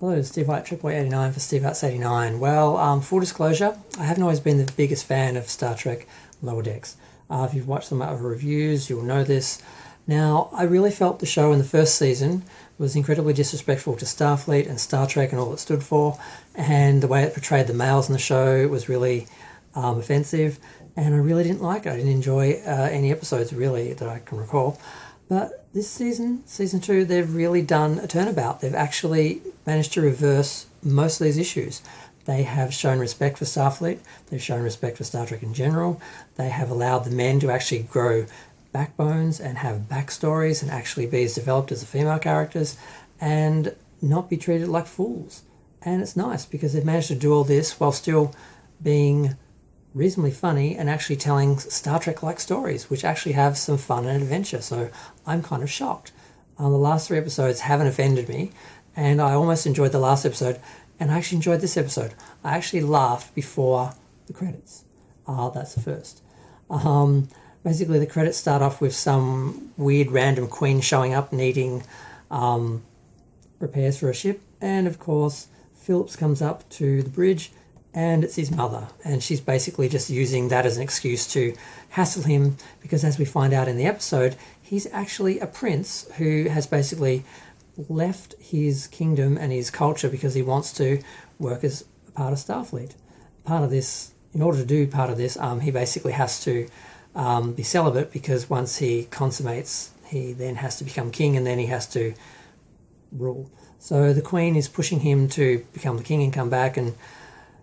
Hello, Steve White, Triple 89 for Steve Arts 89. Well, full disclosure, I haven't always been the biggest fan of Star Trek Lower Decks. If you've watched some other reviews, you'll know this. Now, I really felt the show in the first season was incredibly disrespectful to Starfleet and Star Trek and all it stood for, and the way it portrayed the males in the show was really offensive, and I really didn't like it. I didn't enjoy any episodes, really, that I can recall. But this season, season 2, they've really done a turnabout. They've actually managed to reverse most of these issues. They have shown respect for Starfleet. They've shown respect for Star Trek in general. They have allowed the men to actually grow backbones and have backstories and actually be as developed as the female characters and not be treated like fools. And it's nice because they've managed to do all this while still being reasonably funny and actually telling Star Trek-like stories, which actually have some fun and adventure. So I'm kind of shocked. The last 3 episodes haven't offended me, and I almost enjoyed the last episode, and I actually enjoyed this episode. I actually laughed before the credits. That's the first. Basically, the credits start off with some weird random queen showing up needing repairs for a ship, and of course, Phillips comes up to the bridge, and it's his mother, and she's basically just using that as an excuse to hassle him because, as we find out in the episode, he's actually a prince who has basically left his kingdom and his culture because he wants to work as a part of Starfleet. Part of this, in order to do part of this, he basically has to be celibate because once he consummates, he then has to become king and then he has to rule. So the Queen is pushing him to become the king and come back, and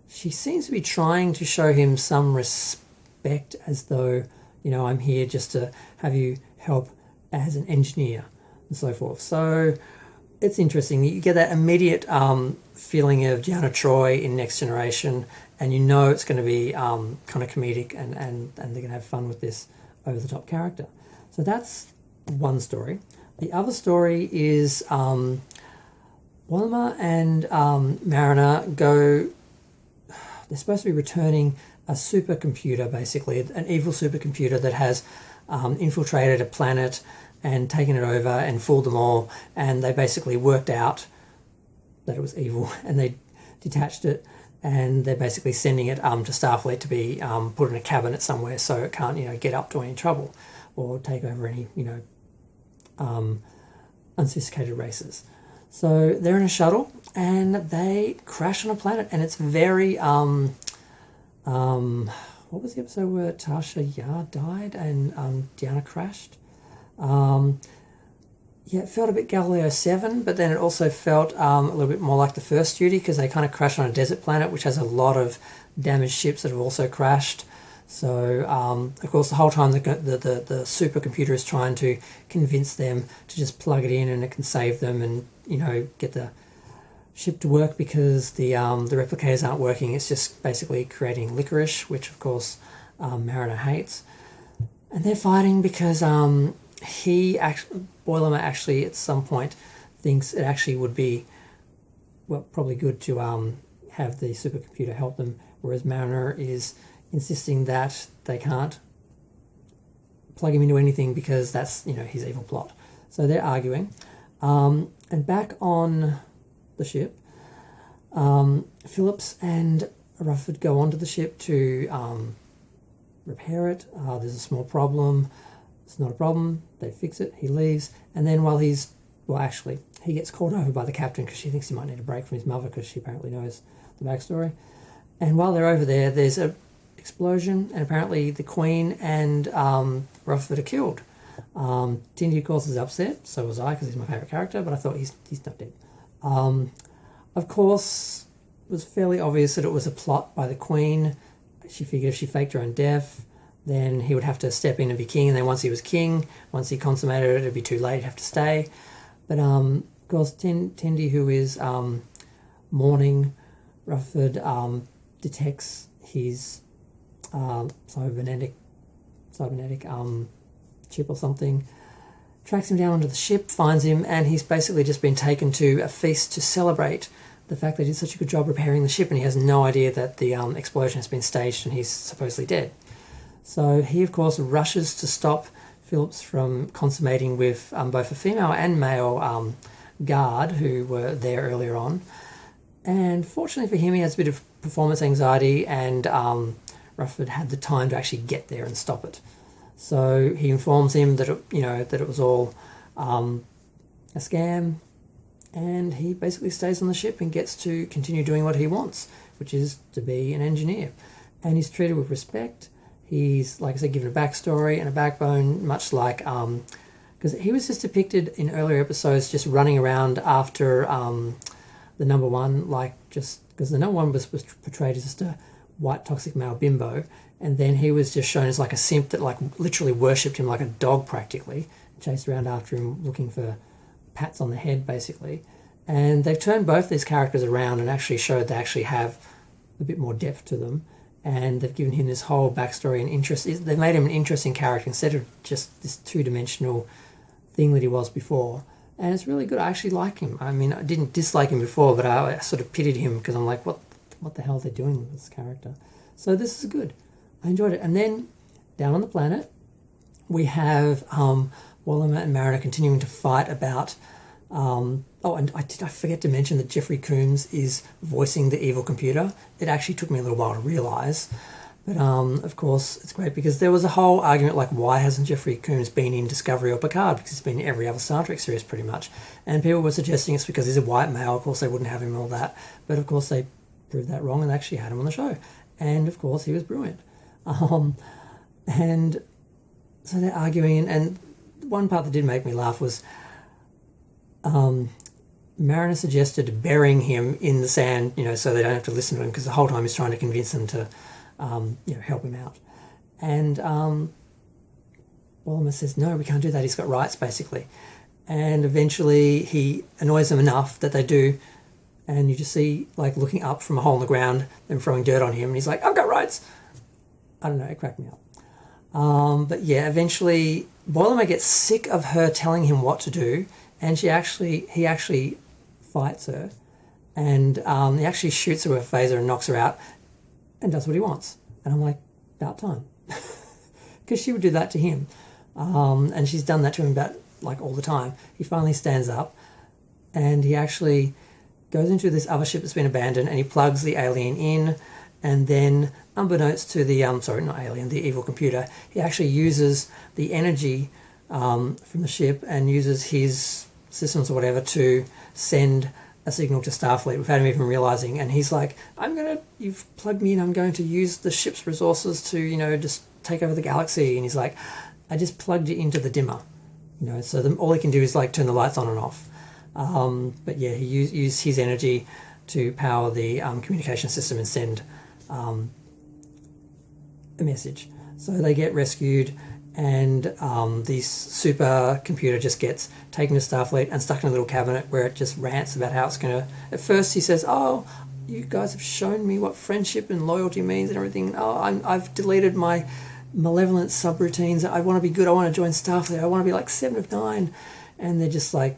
she seems to be trying to show him some respect as though, you know, I'm here just to have you help as an engineer and so forth. So it's interesting. You get that immediate feeling of Deanna Troi in Next Generation, and you know it's going to be kind of comedic and they're going to have fun with this over-the-top character. So that's one story. The other story is Wilma and Mariner go... They're supposed to be returning a supercomputer, basically, an evil supercomputer that has infiltrated a planet and taken it over and fooled them all. And they basically worked out that it was evil and they detached it, and they're basically sending it to Starfleet to be put in a cabinet somewhere so it can't, you know, get up to any trouble or take over any, you know, unsophisticated races. So they're in a shuttle and they crash on a planet, and it's very what was the episode where Tasha Yar died and Deanna crashed? Yeah, it felt a bit Galileo 7, but then it also felt a little bit more like the first duty because they kind of crash on a desert planet which has a lot of damaged ships that have also crashed. So, of course, the whole time the supercomputer is trying to convince them to just plug it in and it can save them and, you know, get the ship to work because the replicators aren't working. It's just basically creating licorice, which, of course, Mariner hates. And they're fighting because Boilerman actually at some point thinks it actually would be, well, probably good to have the supercomputer help them, whereas Mariner is insisting that they can't plug him into anything because that's, you know, his evil plot. So they're arguing. And back on the ship, Phillips and Rutherford go onto the ship to repair it. There's a small problem. It's not a problem. They fix it. He leaves. And then while he gets called over by the captain because she thinks he might need a break from his mother because she apparently knows the backstory. And while they're over there, there's a explosion, and apparently the Queen and Rutherford are killed. Tindy, of course, is upset. So was I, because he's my favourite character, but I thought he's not dead. Of course, it was fairly obvious that it was a plot by the Queen. She figured if she faked her own death, then he would have to step in and be king, and then once he was king, once he consummated it, it'd be too late, he'd have to stay. But, of course, Tindy, who is mourning Rutherford, detects his cybernetic chip or something, tracks him down onto the ship, finds him, and he's basically just been taken to a feast to celebrate the fact that he did such a good job repairing the ship, and he has no idea that the explosion has been staged and he's supposedly dead. So he, of course, rushes to stop Phillips from consummating with both a female and male guard who were there earlier on. And fortunately for him, he has a bit of performance anxiety, and Rufford had the time to actually get there and stop it. So he informs him that it was all a scam, and he basically stays on the ship and gets to continue doing what he wants, which is to be an engineer. And he's treated with respect. He's, like I said, given a backstory and a backbone, much like because he was just depicted in earlier episodes just running around after the number one, like just because the number one was portrayed as just a white toxic male bimbo, and then he was just shown as like a simp that like literally worshipped him like a dog practically, chased around after him looking for pats on the head basically. And they've turned both these characters around and actually showed they actually have a bit more depth to them, and they've given him this whole backstory and interest. They've made him an interesting character instead of just this two-dimensional thing that he was before. And it's really good. I actually like him. I mean, I didn't dislike him before, but I sort of pitied him because I'm like, what the hell are they doing with this character? So this is good. I enjoyed it. And then down on the planet, we have Wallama and Mariner continuing to fight about... and I forget to mention that Jeffrey Combs is voicing the evil computer. It actually took me a little while to realise. But, of course, it's great because there was a whole argument like, why hasn't Jeffrey Combs been in Discovery or Picard? Because he's been in every other Star Trek series pretty much. And people were suggesting it's because he's a white male. Of course, they wouldn't have him and all that. But, of course, they proved that wrong and they actually had him on the show. And, of course, he was brilliant. And so they're arguing. And one part that did make me laugh was Mariner suggested burying him in the sand, so they don't have to listen to him, because the whole time he's trying to convince them to... help him out. And Wallama says, no, we can't do that. He's got rights, basically. And eventually he annoys them enough that they do. And you just see, like, looking up from a hole in the ground, them throwing dirt on him. And he's like, I've got rights. I don't know, it cracked me up. But yeah, eventually Wallama gets sick of her telling him what to do. And he actually fights her. And he actually shoots her with a phaser and knocks her out. And does what he wants. And I'm like, about time. Because she would do that to him. And she's done that to him about, like, all the time. He finally stands up and he actually goes into this other ship that's been abandoned and he plugs the alien in, and then, unbeknownst to the, the evil computer, he actually uses the energy from the ship and uses his systems or whatever to send a signal to Starfleet without him even realising. And he's like, you've plugged me in, I'm going to use the ship's resources to, just take over the galaxy. And he's like, I just plugged it into the dimmer. So all he can do is like turn the lights on and off. But yeah, he used his energy to power the communication system and send a message. So they get rescued, and the supercomputer just gets taken to Starfleet and stuck in a little cabinet where it just rants about how it's going to... At first he says, oh, you guys have shown me what friendship and loyalty means and everything. Oh, I've deleted my malevolent subroutines. I want to be good. I want to join Starfleet. I want to be like 7 of 9. And they're just like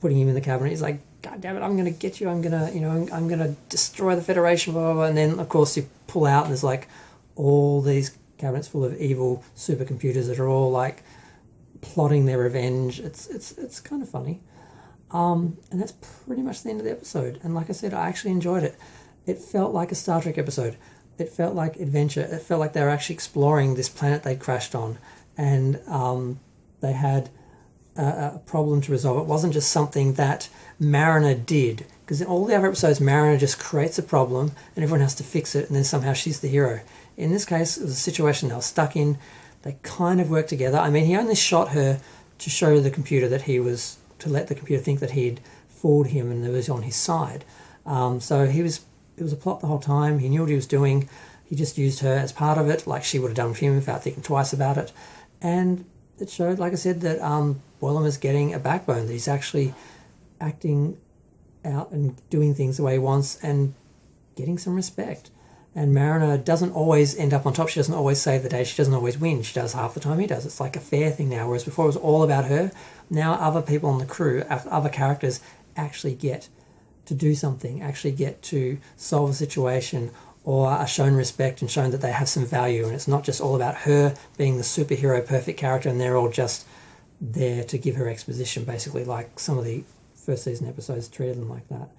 putting him in the cabinet. He's like, God damn it, I'm going to get you. I'm going to, I'm going to destroy the Federation, blah, blah, blah. And then, of course, you pull out and there's like all these cabinets full of evil supercomputers that are all like plotting their revenge. It's kind of funny. And that's pretty much the end of the episode. And like I said, I actually enjoyed it. It felt like a Star Trek episode. It felt like adventure. It felt like they were actually exploring this planet they crashed on. And they had a problem to resolve. It wasn't just something that Mariner did. Because in all the other episodes, Mariner just creates a problem and everyone has to fix it, and then somehow she's the hero. In this case, it was a situation they were stuck in. They kind of worked together. I mean, he only shot her to show the computer that he was... to let the computer think that he'd fooled him and it was on his side. So it was a plot the whole time. He knew what he was doing. He just used her as part of it, like she would have done with him without thinking twice about it. And it showed, like I said, that Wallama's getting a backbone, that he's actually acting out and doing things the way he wants and getting some respect. And Mariner doesn't always end up on top. She doesn't always save the day. She doesn't always win. She does half the time he does. It's like a fair thing now, whereas before it was all about her. Now other people on the crew, other characters, actually get to do something, actually get to solve a situation, or are shown respect and shown that they have some value. And it's not just all about her being the superhero perfect character and they're all just there to give her exposition, basically, like some of the first season episodes treated them like that.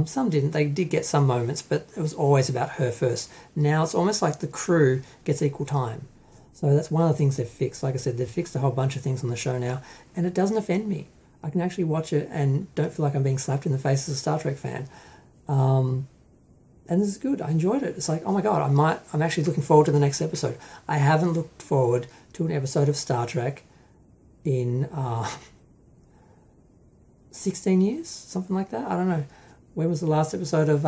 Some didn't. They did get some moments, but it was always about her first. Now it's almost like the crew gets equal time. So that's one of the things they've fixed. Like I said, they've fixed a whole bunch of things on the show now, and it doesn't offend me. I can actually watch it and don't feel like I'm being slapped in the face as a Star Trek fan. And this is good. I enjoyed it. It's like, oh my God, I'm actually looking forward to the next episode. I haven't looked forward to an episode of Star Trek in 16 years, something like that. I don't know. When was the last episode of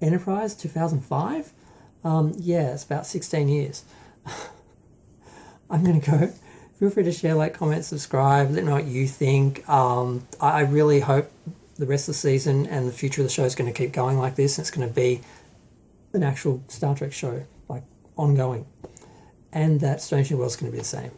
Enterprise? 2005? Yeah, it's about 16 years. I'm going to go. Feel free to share, like, comment, subscribe. Let me know what you think. I really hope the rest of the season and the future of the show is going to keep going like this. And it's going to be an actual Star Trek show, like, ongoing. And that Strange New World is going to be the same.